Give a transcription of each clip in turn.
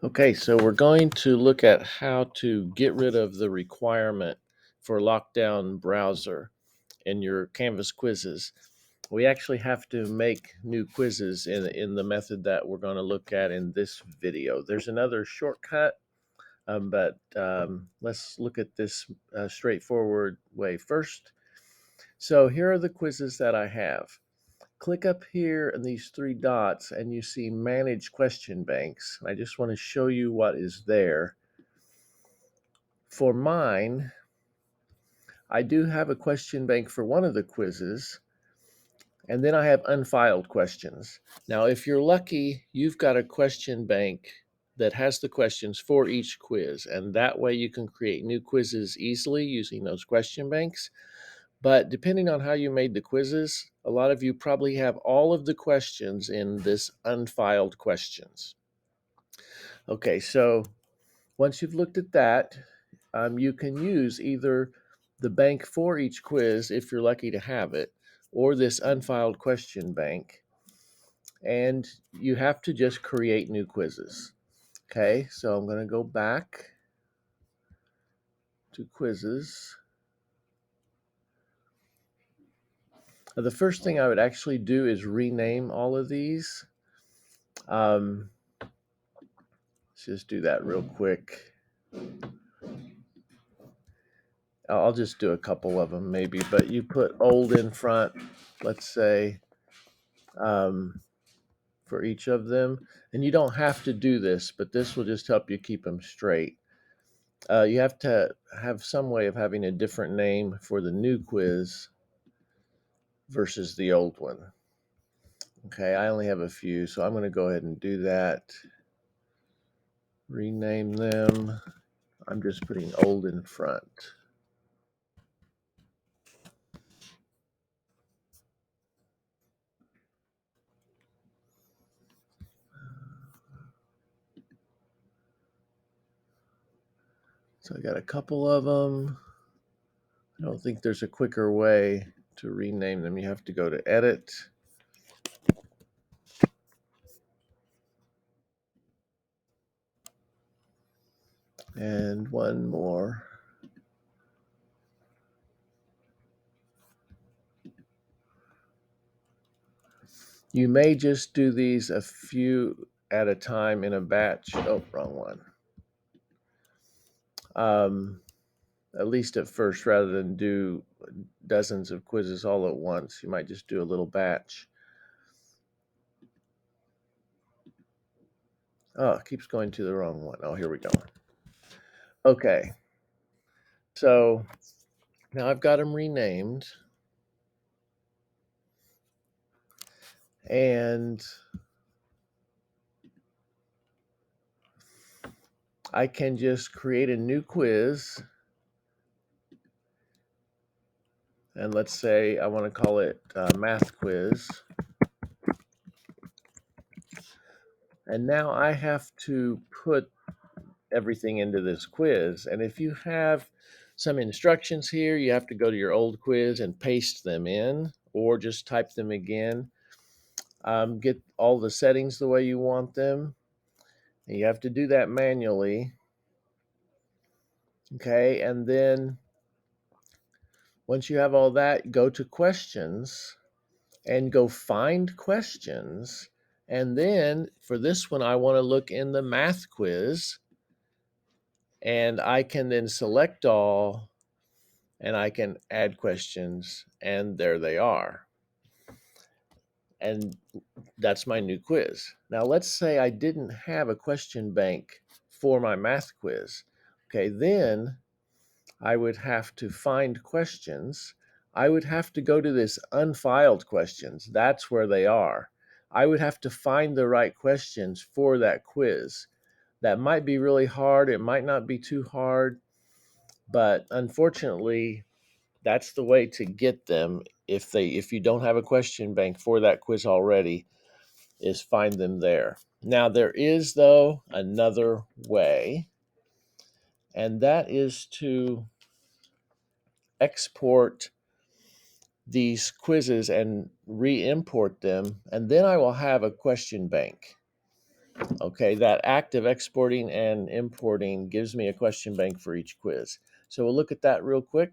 Okay, so we're going to look at how to get rid of the requirement for Lockdown Browser in your Canvas quizzes. We actually have to make new quizzes in the method that we're going to look at in this video. There's another shortcut, but let's look at this straightforward way first. So here are the quizzes that I have. Click up here in these three dots and you see Manage Question Banks. I just want to show you what is there. For mine, I do have a question bank for one of the quizzes, and then I have unfiled questions. Now, if you're lucky, you've got a question bank that has the questions for each quiz, and that way you can create new quizzes easily using those question banks. But depending on how you made the quizzes, a lot of you probably have all of the questions in this unfiled questions. Okay, so once you've looked at that, you can use either the bank for each quiz if you're lucky to have it, or this unfiled question bank. And you have to just create new quizzes. Okay, so I'm going to go back to quizzes. The first thing I would actually do is rename all of these. Let's just do that real quick. I'll just do a couple of them maybe, but you put old in front, let's say, for each of them. And you don't have to do this, but this will just help you keep them straight. You have to have some way of having a different name for the new quiz versus the old one. Okay, I only have a few, so I'm going to go ahead and do that. Rename them. I'm just putting old in front. So I got a couple of them. I don't think there's a quicker way to rename them. You have to go to Edit. And one more. You may just do these a few at a time in a batch. Oh, wrong one. At least at first, rather than do dozens of quizzes all at once, you might just do a little batch. Oh, it keeps going to the wrong one. Oh, here we go. Okay. So now I've got them renamed. And I can just create a new quiz. And let's say I want to call it Math Quiz. And now I have to put everything into this quiz. And if you have some instructions here, you have to go to your old quiz and paste them in, or just type them again. Get all the settings the way you want them. And you have to do that manually. Okay, and then once you have all that, go to questions and go find questions. And then for this one, I want to look in the math quiz, and I can then select all, and I can add questions, and there they are. And that's my new quiz. Now let's say I didn't have a question bank for my math quiz. Okay, then I would have to find questions. I would have to go to this unfiled questions. That's where they are. I would have to find the right questions for that quiz. That might be really hard. It might not be too hard, but unfortunately, that's the way to get them. If you don't have a question bank for that quiz already, is find them there. Now there is, though, another way, and that is to export these quizzes and re-import them, and then I will have a question bank. Okay, that act of exporting and importing gives me a question bank for each quiz. So we'll look at that real quick.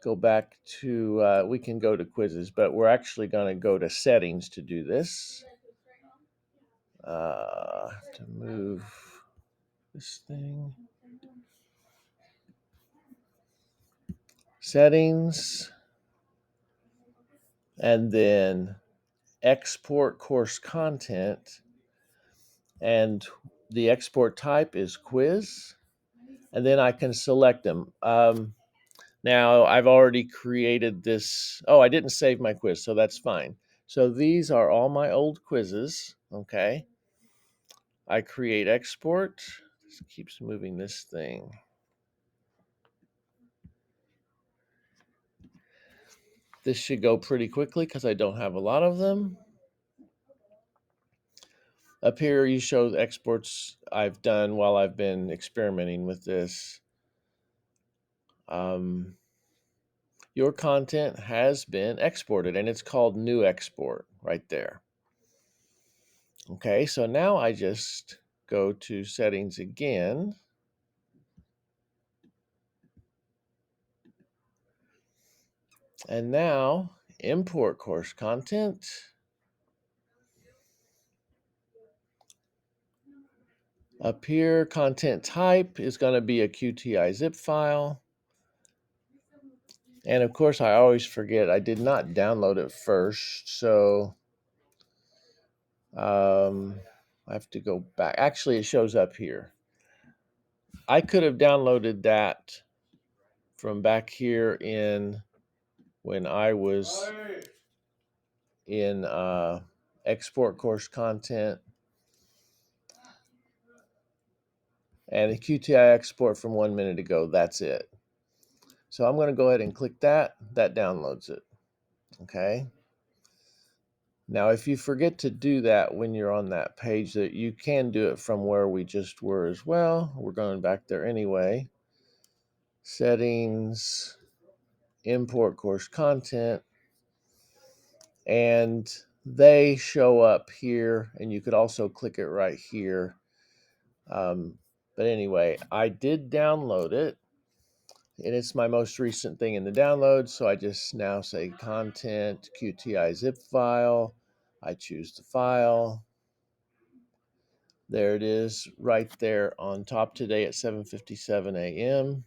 Go back to, we can go to quizzes, but we're actually going to go to settings to do this. To move this thing. Settings. And then export course content. And the export type is quiz. And then I can select them. Now, I've already created this. Oh, I didn't save my quiz, so that's fine. So these are all my old quizzes, okay? I create export. This keeps moving this thing. This should go pretty quickly because I don't have a lot of them. Up here, you show the exports I've done while I've been experimenting with this. Your content has been exported, and it's called new export right there. Okay, so now I just go to settings again. And now import course content. Up here, content type is going to be a QTI zip file. And of course, I always forget I did not download it first. So I have to go back. Actually, it shows up here. I could have downloaded that from back here in when I was in export course content and a QTI export from 1 minute ago. That's it. So I'm going to go ahead and click that. That downloads it. Okay. Now, if you forget to do that when you're on that page, that you can do it from where we just were as well. We're going back there anyway. Settings, import course content, and they show up here, and you could also click it right here. But anyway, I did download it, and it's my most recent thing in the download. So I just now say content, QTI zip file. I choose the file. There it is right there on top today at 7:57 a.m.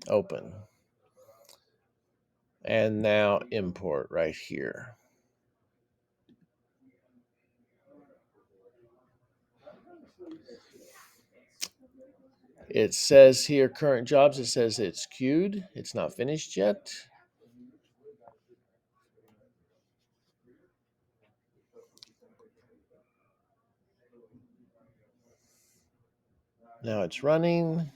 Open. And now import right here. It says here current jobs. It says it's queued. It's not finished yet. Now it's running.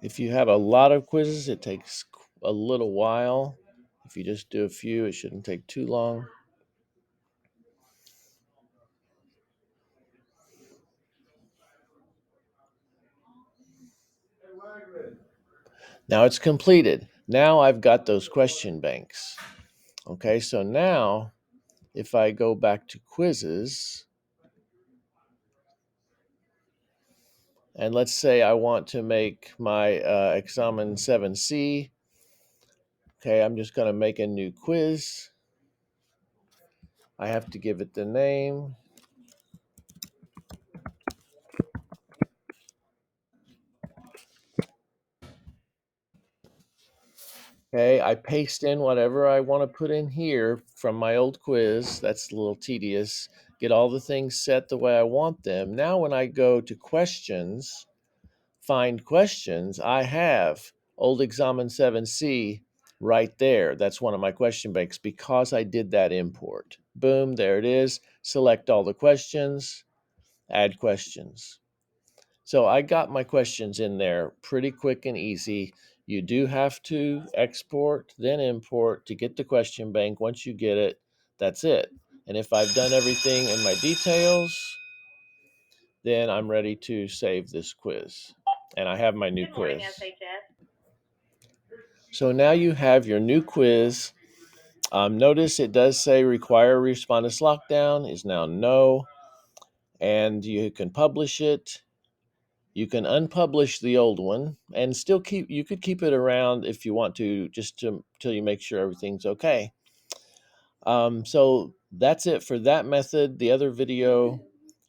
If you have a lot of quizzes, it takes a little while. If you just do a few, it shouldn't take too long. Now it's completed. Now I've got those question banks. Okay, so now if I go back to quizzes, and let's say I want to make my Examen 7C. Okay, I'm just going to make a new quiz. I have to give it the name. Okay, I paste in whatever I want to put in here from my old quiz. That's a little tedious. Get all the things set the way I want them. Now when I go to questions, find questions, I have old Examen 7C right there. That's one of my question banks because I did that import. Boom, there it is. Select all the questions, add questions. So I got my questions in there pretty quick and easy. You do have to export, then import to get the question bank. Once you get it, that's it. And if I've done everything in my details, then I'm ready to save this quiz. And I have my new quiz. So now you have your new quiz. Notice it does say require Respondus Lockdown is now no, and you can publish it. You can unpublish the old one and still you could keep it around if you want to, just till you make sure everything's okay. So that's it for that method. The other video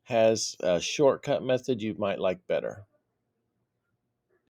has a shortcut method you might like better.